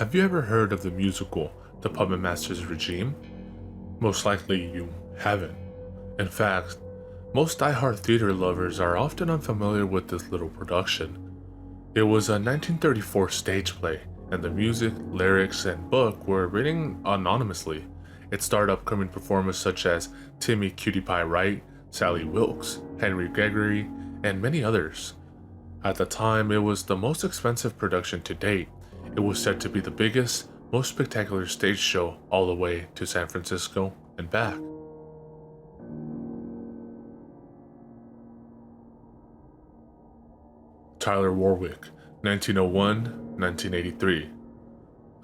Have you ever heard of the musical The Puppetmasters Regime? Most likely you haven't. In fact, most die-hard theater lovers are often unfamiliar with this little production. It was a 1934 stage play, and the music, lyrics, and book were written anonymously. It starred upcoming performers such as Timmy Cutie Pie Wright, Sally Wilkes, Henry Gregory, and many others. At the time, it was the most expensive production to date. It was said to be the biggest, most spectacular stage show all the way to San Francisco and back. Tyler Warwick, 1901-1983.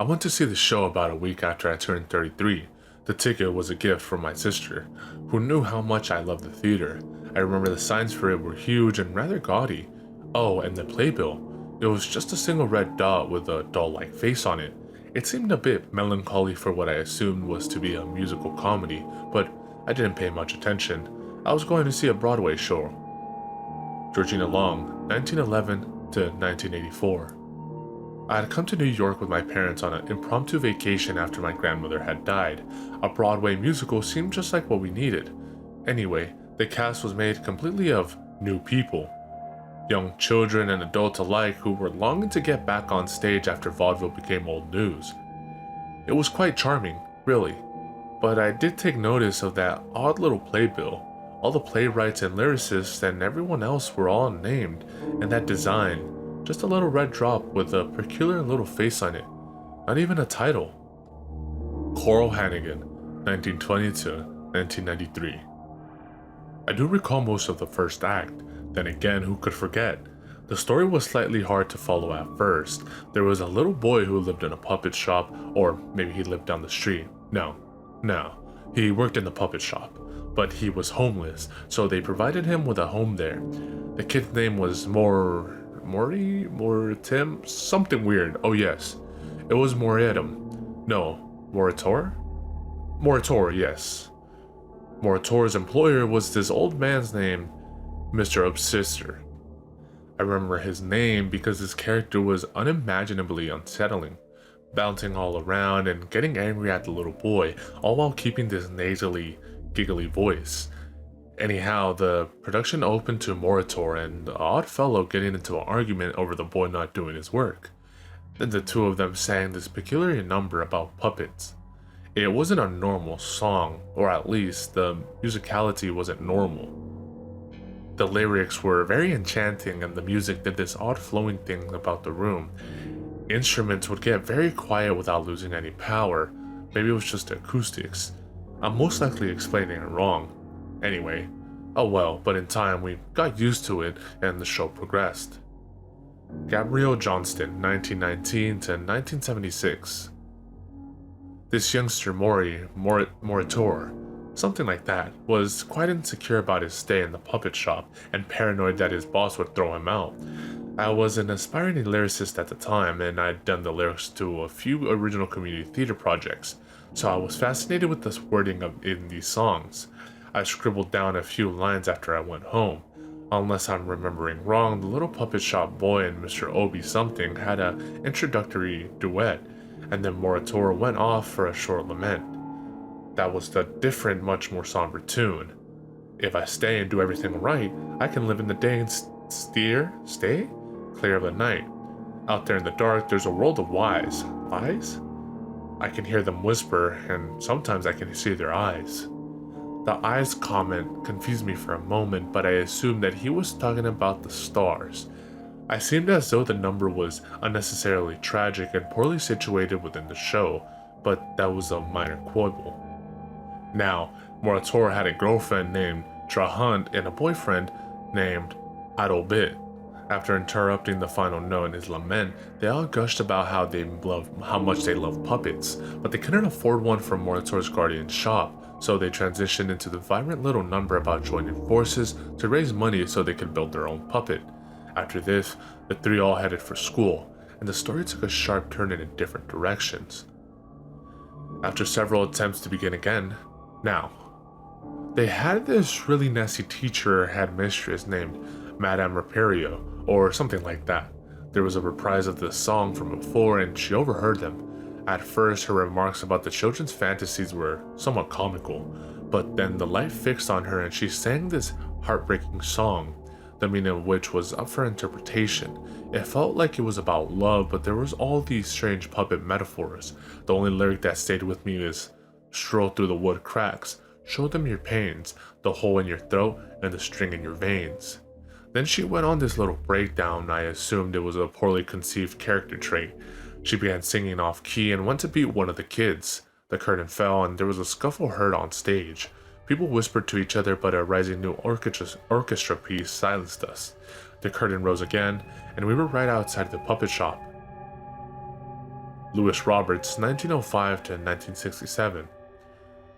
I went to see the show about a week after I turned 33. The ticket was a gift from my sister, who knew how much I loved the theater. I remember the signs for it were huge and rather gaudy. Oh, and the playbill. It was just a single red dot with a doll-like face on it. It seemed a bit melancholy for what I assumed was to be a musical comedy, but I didn't pay much attention. I was going to see a Broadway show. Georgina Long, 1911 to 1984. I had come to New York with my parents on an impromptu vacation after my grandmother had died. A Broadway musical seemed just like what we needed. Anyway, the cast was made completely of new people. Young children and adults alike who were longing to get back on stage after vaudeville became old news. It was quite charming, really, but I did take notice of that odd little playbill. All the playwrights and lyricists and everyone else were all named, and that design, just a little red drop with a peculiar little face on it, not even a title. Coral Hannigan, 1920 to 1993. I do recall most of the first act. Then again, who could forget? The story was slightly hard to follow at first. There was a little boy who lived in a puppet shop, or maybe he lived down the street. No, he worked in the puppet shop, but he was homeless, so they provided him with a home there. The kid's name was Tim, something weird. Oh yes, it was Moritum. No, Moritor? Moritor, yes. Moritor's employer was this old man's name, Mr. Obsister. I remember his name because his character was unimaginably unsettling, bouncing all around and getting angry at the little boy, all while keeping this nasally, giggly voice. Anyhow, the production opened to Moritor and the odd fellow getting into an argument over the boy not doing his work. Then the two of them sang this peculiar number about puppets. It wasn't a normal song, or at least the musicality wasn't normal. The lyrics were very enchanting and the music did this odd flowing thing about the room. Instruments would get very quiet without losing any power. Maybe it was just acoustics. I'm most likely explaining it wrong. Anyway, oh well, but in time we got used to it and the show progressed. Gabrielle Johnston, 1919 to 1976. This youngster Moritor, something like that, was quite insecure about his stay in the puppet shop and paranoid that his boss would throw him out. I was an aspiring lyricist at the time and I'd done the lyrics to a few original community theater projects, so I was fascinated with the wording in these songs. I scribbled down a few lines after I went home. Unless I'm remembering wrong, the little puppet shop boy and Mr. Obi something had an introductory duet, and then Moritor went off for a short lament. That was the different, much more somber tune. If I stay and do everything right, I can live in the day and stay clear of the night. Out there in the dark, there's a world of lies. Lies? I can hear them whisper, and sometimes I can see their eyes. The eyes comment confused me for a moment, but I assumed that he was talking about the stars. I seemed as though the number was unnecessarily tragic and poorly situated within the show, but that was a minor quibble. Now, Moritor had a girlfriend named Trahunt and a boyfriend named Adolbit. After interrupting the final note in his lament, they all gushed about how much they love puppets, but they couldn't afford one from Moritor's guardian shop, so they transitioned into the vibrant little number about joining forces to raise money so they could build their own puppet. After this, the three all headed for school, and the story took a sharp turn in different directions. After several attempts to begin again, now, they had this really nasty teacher or headmistress named Madame Raperio, or something like that. There was a reprise of this song from before and she overheard them. At first, her remarks about the children's fantasies were somewhat comical, but then the light fixed on her and she sang this heartbreaking song, the meaning of which was up for interpretation. It felt like it was about love, but there was all these strange puppet metaphors. The only lyric that stayed with me is, "Stroll through the wood cracks, show them your pains, the hole in your throat and the string in your veins." Then she went on this little breakdown. I assumed it was a poorly conceived character trait. She began singing off key and went to beat one of the kids. The curtain fell and there was a scuffle heard on stage. People whispered to each other, but a rising new orchestra piece silenced us. The curtain rose again, and we were right outside the puppet shop. Louis Roberts, 1905 to 1967.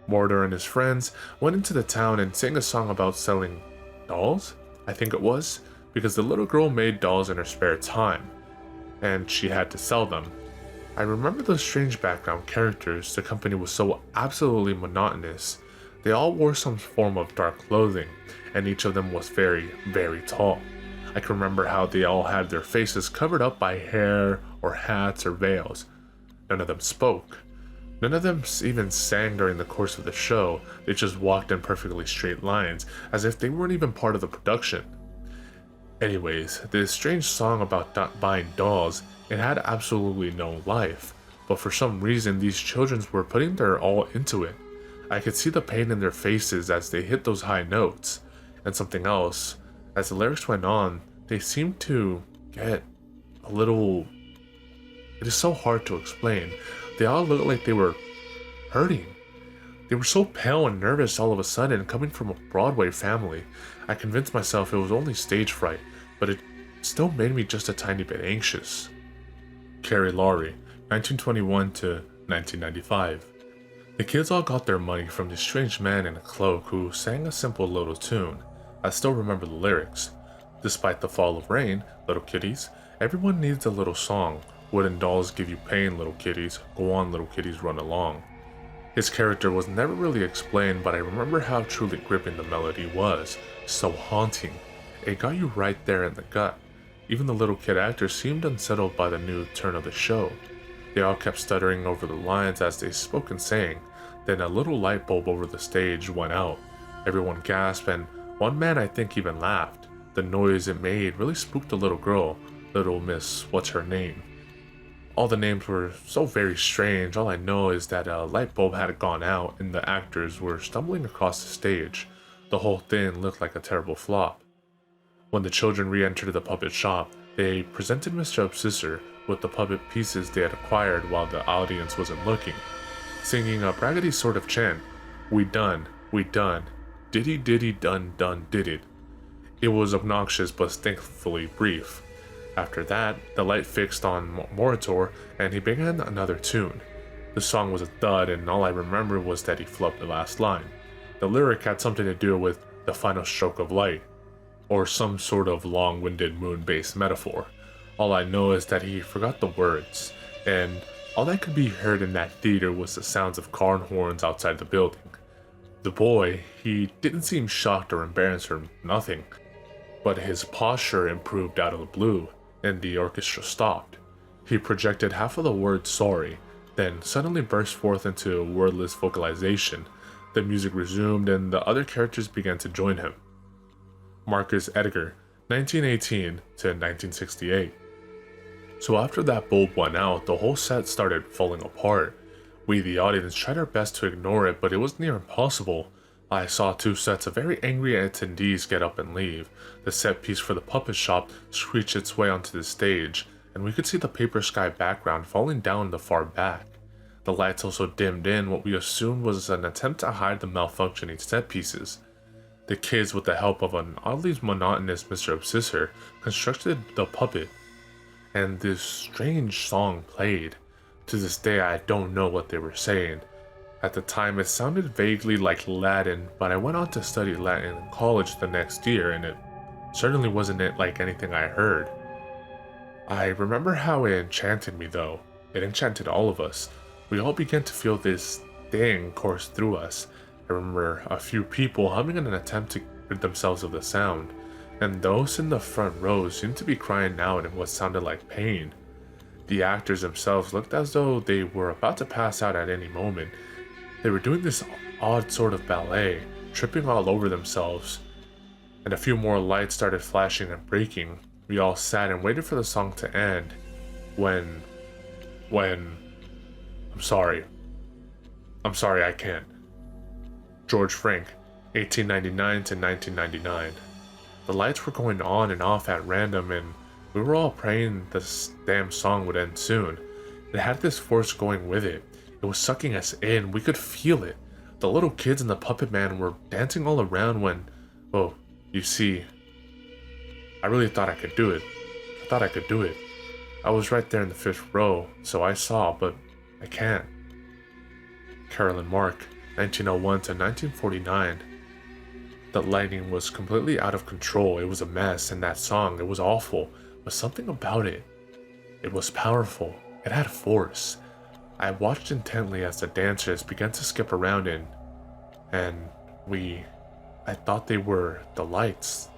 Mortar and his friends went into the town and sang a song about selling dolls, I think it was, because the little girl made dolls in her spare time, and she had to sell them. I remember those strange background characters. The company was so absolutely monotonous. They all wore some form of dark clothing, and each of them was very, very tall. I can remember how they all had their faces covered up by hair or hats or veils. None of them spoke. None of them even sang during the course of the show. They just walked in perfectly straight lines, as if they weren't even part of the production. Anyways, this strange song about buying dolls, it had absolutely no life, but for some reason these children were putting their all into it. I could see the pain in their faces as they hit those high notes. And something else, as the lyrics went on, they seemed to get a little... It is so hard to explain. They all looked like they were hurting. They were so pale and nervous all of a sudden, coming from a Broadway family. I convinced myself it was only stage fright, but it still made me just a tiny bit anxious. Carrie Laurie, 1921 to 1995. The kids all got their money from this strange man in a cloak who sang a simple little tune. I still remember the lyrics. Despite the fall of rain, little kitties, everyone needs a little song. Wooden dolls give you pain, little kitties. Go on, little kitties, run along. His character was never really explained, but I remember how truly gripping the melody was. So haunting. It got you right there in the gut. Even the little kid actors seemed unsettled by the new turn of the show. They all kept stuttering over the lines as they spoke and sang. Then a little light bulb over the stage went out. Everyone gasped, and one man I think even laughed. The noise it made really spooked the little girl, little Miss What's Her Name. All the names were so very strange. All I know is that a light bulb had gone out and the actors were stumbling across the stage. The whole thing looked like a terrible flop. When the children re-entered the puppet shop, they presented Mr. Obsessor with the puppet pieces they had acquired while the audience wasn't looking, singing a braggedy sort of chant, we done, diddy diddy done did it. It was obnoxious but thankfully brief. After that, the light fixed on Moritor and he began another tune. The song was a thud and all I remember was that he flubbed the last line. The lyric had something to do with the final stroke of light, or some sort of long-winded moon-based metaphor. All I know is that he forgot the words, and all that could be heard in that theater was the sounds of car horns outside the building. The boy, he didn't seem shocked or embarrassed or nothing, but his posture improved out of the blue, and the orchestra stopped. He projected half of the word sorry, then suddenly burst forth into wordless vocalization. The music resumed and the other characters began to join him. Marcus Edgar, 1918 to 1968. So after that bulb went out, the whole set started falling apart. We, the audience, tried our best to ignore it, but it was near impossible. I saw two sets of very angry attendees get up and leave. The set piece for the puppet shop screeched its way onto the stage, and we could see the paper sky background falling down the far back. The lights also dimmed in what we assumed was an attempt to hide the malfunctioning set pieces. The kids, with the help of an oddly monotonous Mr. Obsessor, constructed the puppet, and this strange song played. To this day I don't know what they were saying. At the time it sounded vaguely like Latin, but I went on to study Latin in college the next year and it certainly wasn't like anything I heard. I remember how it enchanted me though. It enchanted all of us. We all began to feel this thing course through us. I remember a few people humming in an attempt to rid themselves of the sound, and those in the front rows seemed to be crying out in what sounded like pain. The actors themselves looked as though they were about to pass out at any moment. They were doing this odd sort of ballet, tripping all over themselves, and a few more lights started flashing and breaking. We all sat and waited for the song to end when, I'm sorry, I can't. George Frank, 1899 to 1999. The lights were going on and off at random, and we were all praying this damn song would end soon. It had this force going with it. It was sucking us in. We could feel it. The little kids and the puppet man were dancing all around when, oh, you see, I really thought I could do it. I was right there in the fifth row, so I saw, but I can't. Carolyn Mark, 1901 to 1949. The lighting was completely out of control. It was a mess, and that song, it was awful. But something about it, it was powerful. It had force. I watched intently as the dancers began to skip around and I thought they were the lights.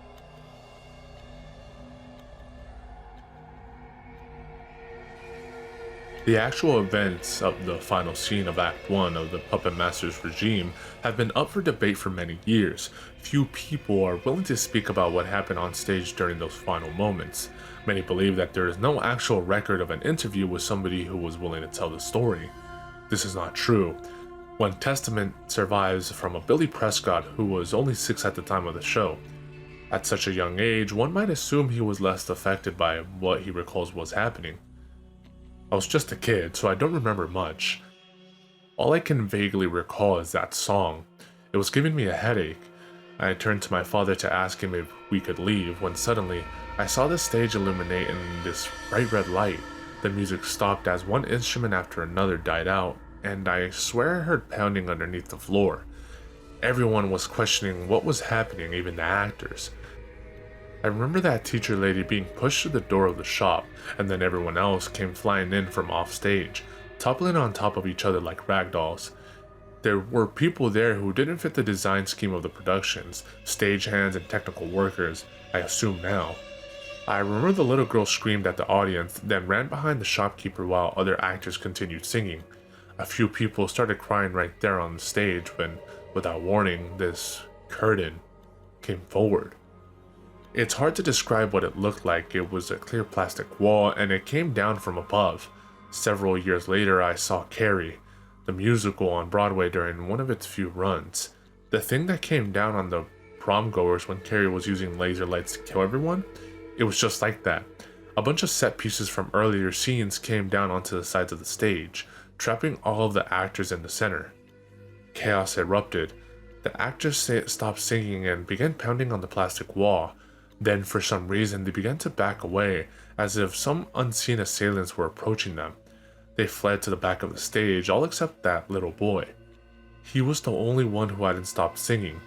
The actual events of the final scene of Act 1 of the Puppetmasters regime have been up for debate for many years. Few people are willing to speak about what happened on stage during those final moments. Many believe that there is no actual record of an interview with somebody who was willing to tell the story. This is not true. One testament survives from a Billy Prescott who was only 6 at the time of the show. At such a young age, one might assume he was less affected by what he recalls was happening. I was just a kid, so I don't remember much. All I can vaguely recall is that song. It was giving me a headache. I turned to my father to ask him if we could leave, when suddenly I saw the stage illuminate in this bright red light. The music stopped as one instrument after another died out, and I swear I heard pounding underneath the floor. Everyone was questioning what was happening, even the actors. I remember that teacher lady being pushed to the door of the shop, and then everyone else came flying in from off stage, toppling on top of each other like ragdolls. There were people there who didn't fit the design scheme of the productions, stagehands and technical workers, I assume now. I remember the little girl screamed at the audience, then ran behind the shopkeeper while other actors continued singing. A few people started crying right there on the stage when, without warning, this curtain came forward. It's hard to describe what it looked like. It was a clear plastic wall, and it came down from above. Several years later, I saw Carrie, the musical, on Broadway during one of its few runs. The thing that came down on the prom goers when Carrie was using laser lights to kill everyone, it was just like that. A bunch of set pieces from earlier scenes came down onto the sides of the stage, trapping all of the actors in the center. Chaos erupted. The actors stopped singing and began pounding on the plastic wall. Then, for some reason, they began to back away, as if some unseen assailants were approaching them. They fled to the back of the stage, all except that little boy. He was the only one who hadn't stopped singing.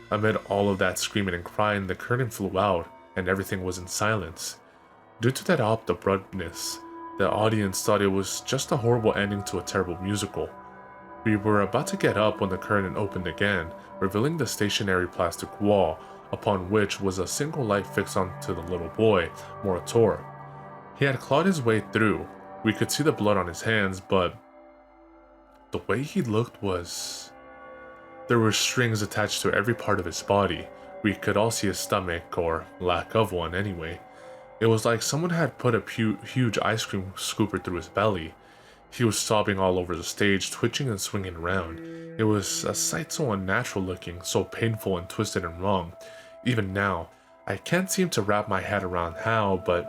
Amid all of that screaming and crying, the curtain flew out, and everything was in silence. Due to that abruptness, the audience thought it was just a horrible ending to a terrible musical. We were about to get up when the curtain opened again, revealing the stationary plastic wall, upon which was a single light fixed onto the little boy, Moritor. He had clawed his way through. We could see the blood on his hands, but the way he looked was... There were strings attached to every part of his body. We could all see his stomach, or lack of one anyway. It was like someone had put a huge ice cream scooper through his belly. He was sobbing all over the stage, twitching and swinging around. It was a sight so unnatural looking, so painful and twisted and wrong. Even now, I can't seem to wrap my head around how, but...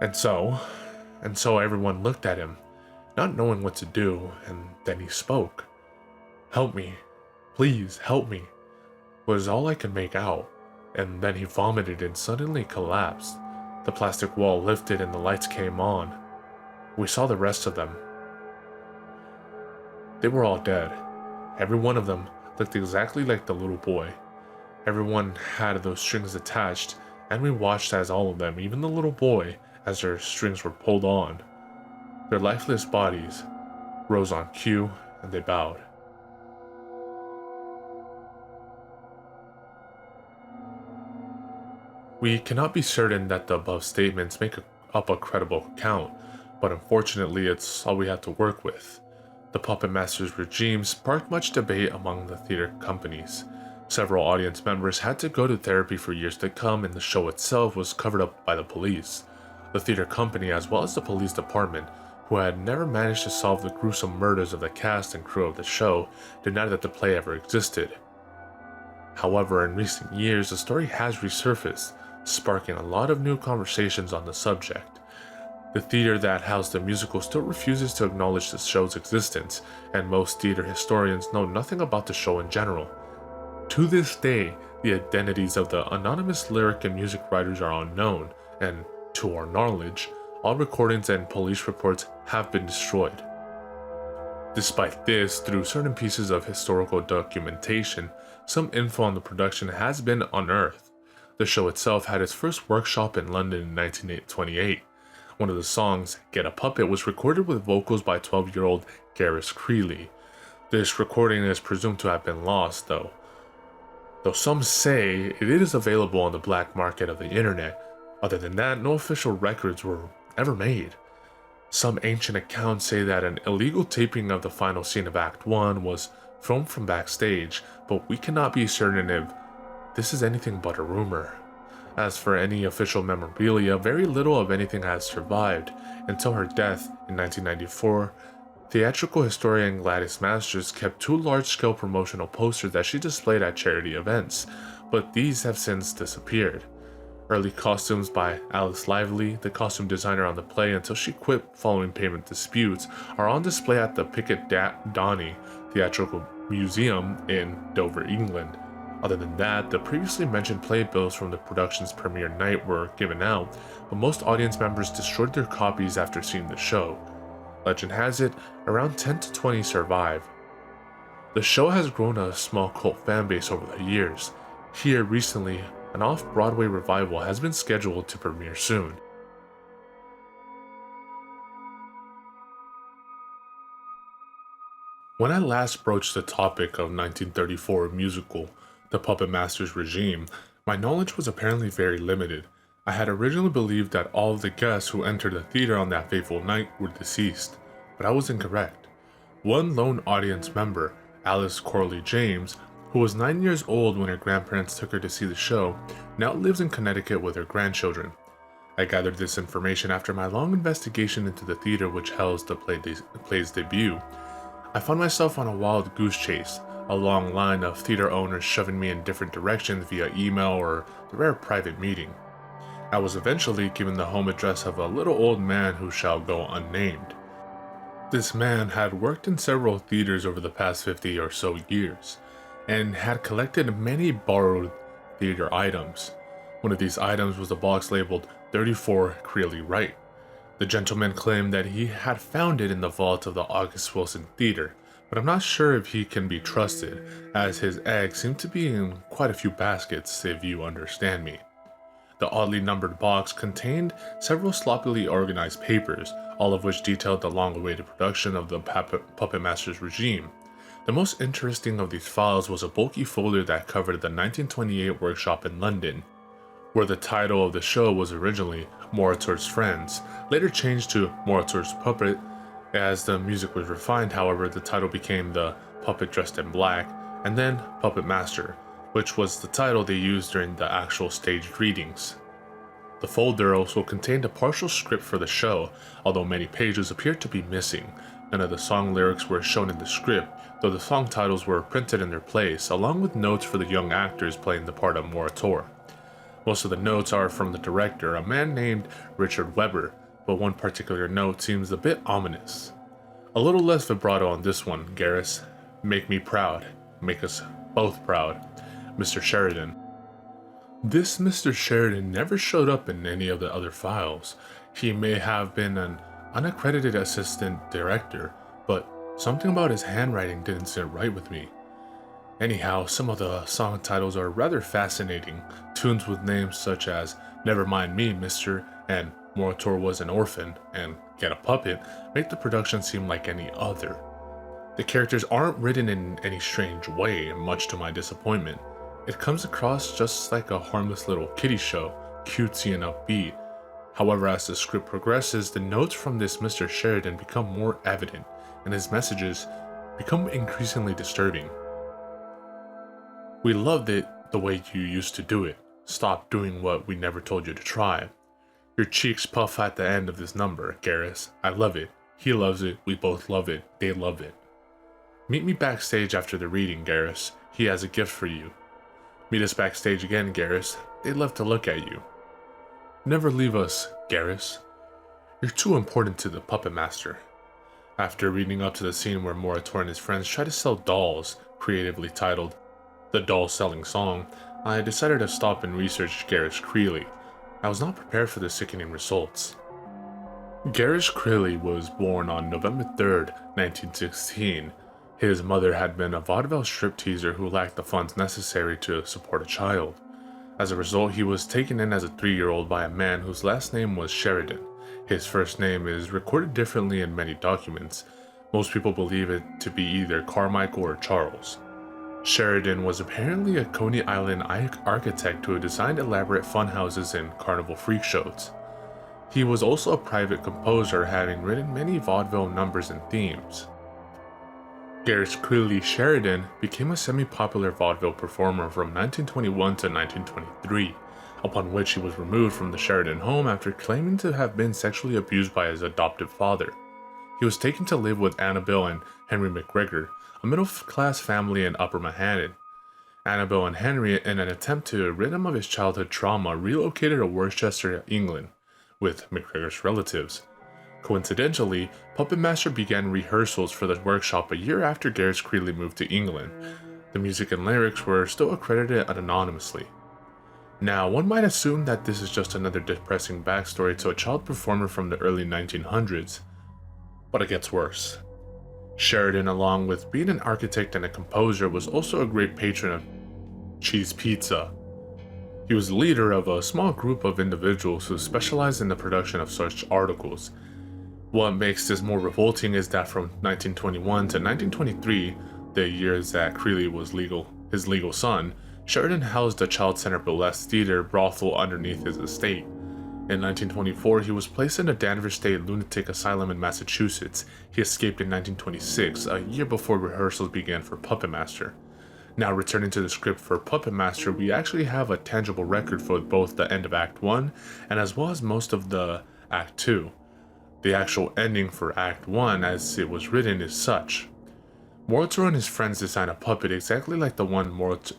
And so everyone looked at him, not knowing what to do, and then he spoke. "Help me. Please, help me," was all I could make out, and then he vomited and suddenly collapsed. The plastic wall lifted and the lights came on. We saw the rest of them. They were all dead. Every one of them looked exactly like the little boy. Everyone had those strings attached, and we watched as all of them, even the little boy, as their strings were pulled on. Their lifeless bodies rose on cue, and they bowed. We cannot be certain that the above statements make up a credible account, but unfortunately it's all we had to work with. The Puppetmasters regime sparked much debate among the theater companies. Several audience members had to go to therapy for years to come, and the show itself was covered up by the police. The theater company, as well as the police department, who had never managed to solve the gruesome murders of the cast and crew of the show, denied that the play ever existed. However, in recent years, the story has resurfaced, sparking a lot of new conversations on the subject. The theater that housed the musical still refuses to acknowledge the show's existence, and most theater historians know nothing about the show in general. To this day, the identities of the anonymous lyric and music writers are unknown, and, to our knowledge, all recordings and police reports have been destroyed. Despite this, through certain pieces of historical documentation, some info on the production has been unearthed. The show itself had its first workshop in London in 1928. One of the songs, Get a Puppet, was recorded with vocals by 12-year-old Gareth Creeley. This recording is presumed to have been lost, though some say it is available on the black market of the internet. Other than that, no official records were ever made. Some ancient accounts say that an illegal taping of the final scene of Act 1 was filmed from backstage, but we cannot be certain if this is anything but a rumor. As for any official memorabilia, very little of anything has survived. Until her death in 1994, theatrical historian Gladys Masters kept 2 large-scale promotional posters that she displayed at charity events, but these have since disappeared. Early costumes by Alice Lively, the costume designer on the play until she quit following payment disputes, are on display at the Piccadilly Theatrical Museum in Dover, England. Other than that, the previously mentioned playbills from the production's premiere night were given out, but most audience members destroyed their copies after seeing the show. Legend has it, around 10 to 20 survive. The show has grown a small cult fanbase over the years. Here recently, an off-Broadway revival has been scheduled to premiere soon. When I last broached the topic of 1934 musical, The Puppetmasters regime, my knowledge was apparently very limited. I had originally believed that all of the guests who entered the theater on that fateful night were deceased, but I was incorrect. One lone audience member, Alice Corley James, who was 9 years old when her grandparents took her to see the show, now lives in Connecticut with her grandchildren. I gathered this information after my long investigation into the theater which housed the play's debut. I found myself on a wild goose chase, a long line of theater owners shoving me in different directions via email or the rare private meeting. I was eventually given the home address of a little old man who shall go unnamed. This man had worked in several theaters over the past 50 or so years, and had collected many borrowed theater items. One of these items was a box labeled 34 Creeley Wright. The gentleman claimed that he had found it in the vault of the August Wilson Theater, but I'm not sure if he can be trusted, as his eggs seem to be in quite a few baskets, if you understand me. The oddly numbered box contained several sloppily organized papers, all of which detailed the long-awaited production of the Puppetmasters regime. The most interesting of these files was a bulky folder that covered the 1928 workshop in London, where the title of the show was originally Moritur's Friends, later changed to Moritur's Puppet. As the music was refined, however, the title became The Puppet Dressed in Black, and then Puppet Master, which was the title they used during the actual staged readings. The folder also contained a partial script for the show, although many pages appeared to be missing. None of the song lyrics were shown in the script, though the song titles were printed in their place, along with notes for the young actors playing the part of Moritur. Most of the notes are from the director, a man named Richard Webber, but one particular note seems a bit ominous. A little less vibrato on this one, Garrus. Make me proud. Make us both proud. Mr. Sheridan. This Mr. Sheridan never showed up in any of the other files. He may have been an unaccredited assistant director, but something about his handwriting didn't sit right with me. Anyhow, some of the song titles are rather fascinating. Tunes with names such as Never Mind Me, Mr. and Moritur Was an Orphan and Get a Puppet make the production seem like any other. The characters aren't written in any strange way, much to my disappointment. It comes across just like a harmless little kiddie show, cutesy and upbeat. However, as the script progresses, the notes from this Mr. Sheridan become more evident, and his messages become increasingly disturbing. "We loved it the way you used to do it. Stop doing what we never told you to try. Your cheeks puff at the end of this number, Garrus. I love it. He loves it. We both love it. They love it. Meet me backstage after the reading, Garrus. He has a gift for you. Meet us backstage again, Garrus. They'd love to look at you. Never leave us, Garrus. You're too important to the Puppetmaster." After reading up to the scene where Moritor and his friends try to sell dolls, creatively titled "The Doll Selling Song," I decided to stop and research Garrus Creeley. I was not prepared for the sickening results. Garrus Creeley was born on November 3rd, 1916. His mother had been a vaudeville stripteaser who lacked the funds necessary to support a child. As a result, he was taken in as a 3-year-old by a man whose last name was Sheridan. His first name is recorded differently in many documents. Most people believe it to be either Carmichael or Charles. Sheridan was apparently a Coney Island architect who designed elaborate funhouses and carnival freak shows. He was also a private composer, having written many vaudeville numbers and themes. Garrus Creeley Sheridan became a semi-popular vaudeville performer from 1921 to 1923, upon which he was removed from the Sheridan home after claiming to have been sexually abused by his adoptive father. He was taken to live with Annabelle and Henry McGregor, a middle-class family in Upper Manhattan. Annabelle and Henry, in an attempt to rid him of his childhood trauma, relocated to Worcester, England, with McGregor's relatives. Coincidentally, Puppetmaster began rehearsals for the workshop a year after Garrus Creeley moved to England. The music and lyrics were still accredited anonymously. Now, one might assume that this is just another depressing backstory to a child performer from the early 1900s, but it gets worse. Sheridan, along with being an architect and a composer, was also a great patron of cheese pizza. He was the leader of a small group of individuals who specialized in the production of such articles. What makes this more revolting is that from 1921 to 1923, the years that Creeley was his legal son, Sheridan housed a child center burlesque theater brothel underneath his estate. In 1924, he was placed in a Danvers State Lunatic Asylum in Massachusetts. He escaped in 1926, a year before rehearsals began for Puppetmaster. Now, returning to the script for Puppetmaster, we actually have a tangible record for both the end of Act 1 and as well as most of the Act 2. The actual ending for Act 1 as it was written is such. Moritor and his friends design a puppet exactly like the one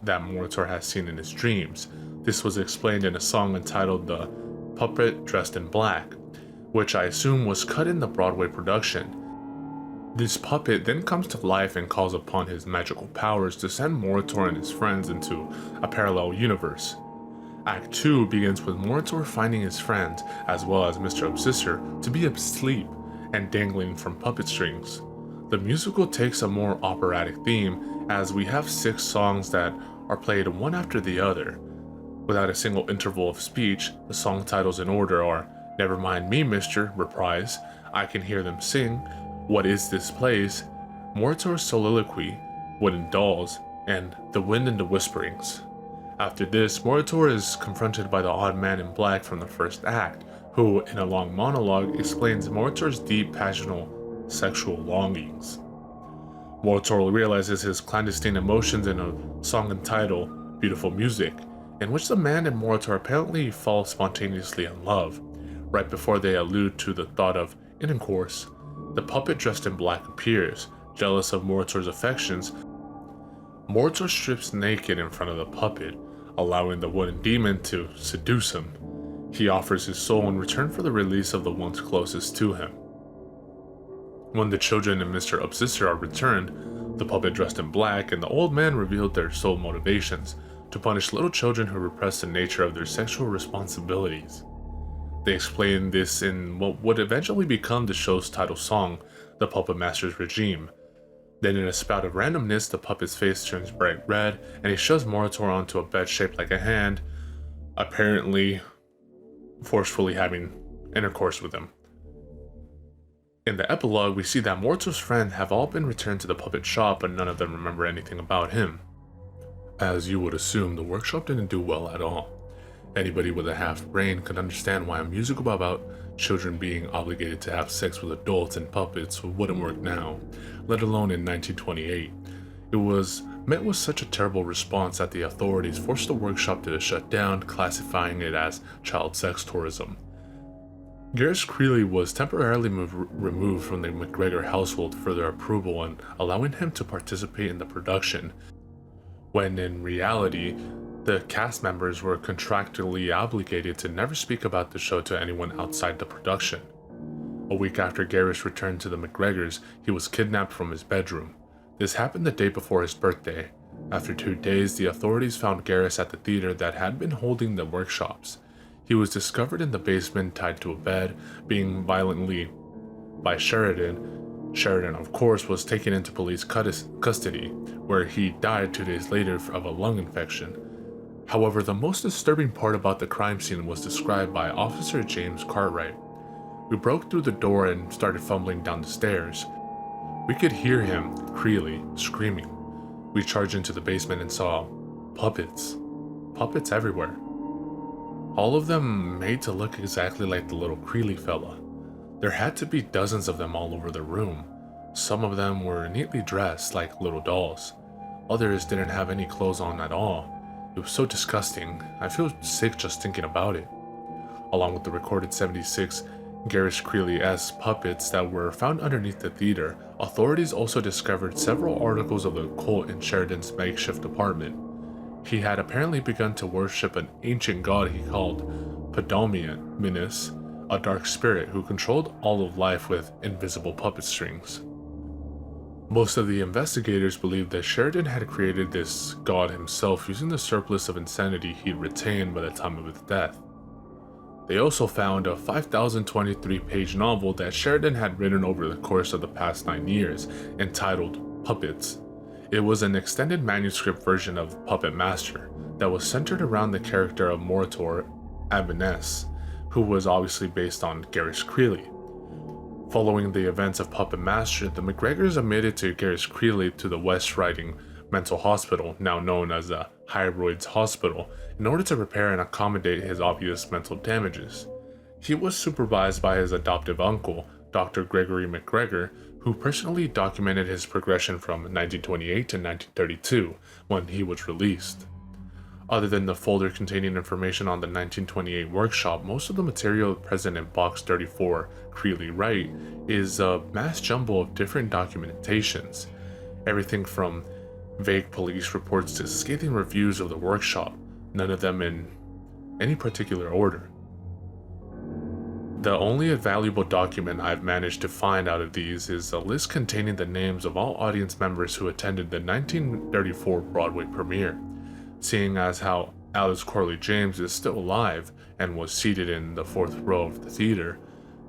that Moritor has seen in his dreams. This was explained in a song entitled "The Puppet Dressed in Black," which I assume was cut in the Broadway production. This puppet then comes to life and calls upon his magical powers to send Moritor and his friends into a parallel universe. Act 2 begins with Moritor finding his friends, as well as Mr. Obsessor, to be asleep and dangling from puppet strings. The musical takes a more operatic theme, as we have 6 songs that are played one after the other. Without a single interval of speech, the song titles in order are "Never Mind Me, Mister," reprise, "I Can Hear Them Sing," "What Is This Place," Moritor's soliloquy, "Wooden Dolls," and "The Wind and the Whisperings." After this, Moritor is confronted by the odd man in black from the first act, who, in a long monologue, explains Moritor's deep, passionate sexual longings. Moritor realizes his clandestine emotions in a song entitled "Beautiful Music," in which the man and Moritor apparently fall spontaneously in love. Right before they allude to the thought of intercourse, the puppet dressed in black appears. Jealous of Moritor's affections, Moritor strips naked in front of the puppet, allowing the wooden demon to seduce him. He offers his soul in return for the release of the ones closest to him. When the children and Mr. Obsessor are returned, the puppet dressed in black and the old man revealed their sole motivations: to punish little children who repress the nature of their sexual responsibilities. They explain this in what would eventually become the show's title song, "The Puppetmaster's Regime." Then in a spout of randomness, the puppet's face turns bright red, and he shoves Moritor onto a bed shaped like a hand, apparently forcefully having intercourse with him. In the epilogue, we see that Moritor's friends have all been returned to the puppet shop, but none of them remember anything about him. As you would assume, the workshop didn't do well at all. Anybody with a half brain could understand why a musical about children being obligated to have sex with adults and puppets wouldn't work now, let alone in 1928. It was met with such a terrible response that the authorities forced the workshop to shut down, classifying it as child sex tourism. Garrus Creeley was temporarily removed from the McGregor household for their approval and allowing him to participate in the production, when in reality, the cast members were contractually obligated to never speak about the show to anyone outside the production. A week after Garrus returned to the McGregors, he was kidnapped from his bedroom. This happened the day before his birthday. After 2 days, the authorities found Garrus at the theater that had been holding the workshops. He was discovered in the basement tied to a bed, being violently by Sheridan. Sheridan, of course, was taken into police custody, where he died 2 days later of a lung infection. However, the most disturbing part about the crime scene was described by Officer James Cartwright. We broke through the door and started fumbling down the stairs. We could hear him, Creeley, screaming. We charged into the basement and saw puppets. Puppets everywhere. All of them made to look exactly like the little Creeley fella. There had to be dozens of them all over the room. Some of them were neatly dressed like little dolls. Others didn't have any clothes on at all. It was so disgusting. I feel sick just thinking about it. Along with the recorded 76 Garrus Creeley-esque puppets that were found underneath the theater, authorities also discovered several articles of the occult in Sheridan's makeshift apartment. He had apparently begun to worship an ancient god he called Puppetmasters, a dark spirit who controlled all of life with invisible puppet strings. Most of the investigators believed that Sheridan had created this god himself using the surplus of insanity he'd retained by the time of his death. They also found a 5,023-page novel that Sheridan had written over the course of the past 9 years, entitled Puppets. It was an extended manuscript version of Puppetmaster that was centered around the character of Moritor Abanes, who was obviously based on Garrus Creeley. Following the events of Puppetmaster, the McGregors admitted to Garrus Creeley to the West Riding Mental Hospital, now known as the Hyroids Hospital, in order to repair and accommodate his obvious mental damages. He was supervised by his adoptive uncle, Dr. Gregory McGregor, who personally documented his progression from 1928 to 1932, when he was released. Other than the folder containing information on the 1928 workshop, most of the material present in Box 34, Creeley Wright, is a mass jumble of different documentations. Everything from vague police reports to scathing reviews of the workshop, none of them in any particular order. The only valuable document I've managed to find out of these is a list containing the names of all audience members who attended the 1934 Broadway premiere. Seeing as how Alice Corley James is still alive and was seated in the 4th row of the theater,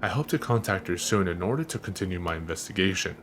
I hope to contact her soon in order to continue my investigation.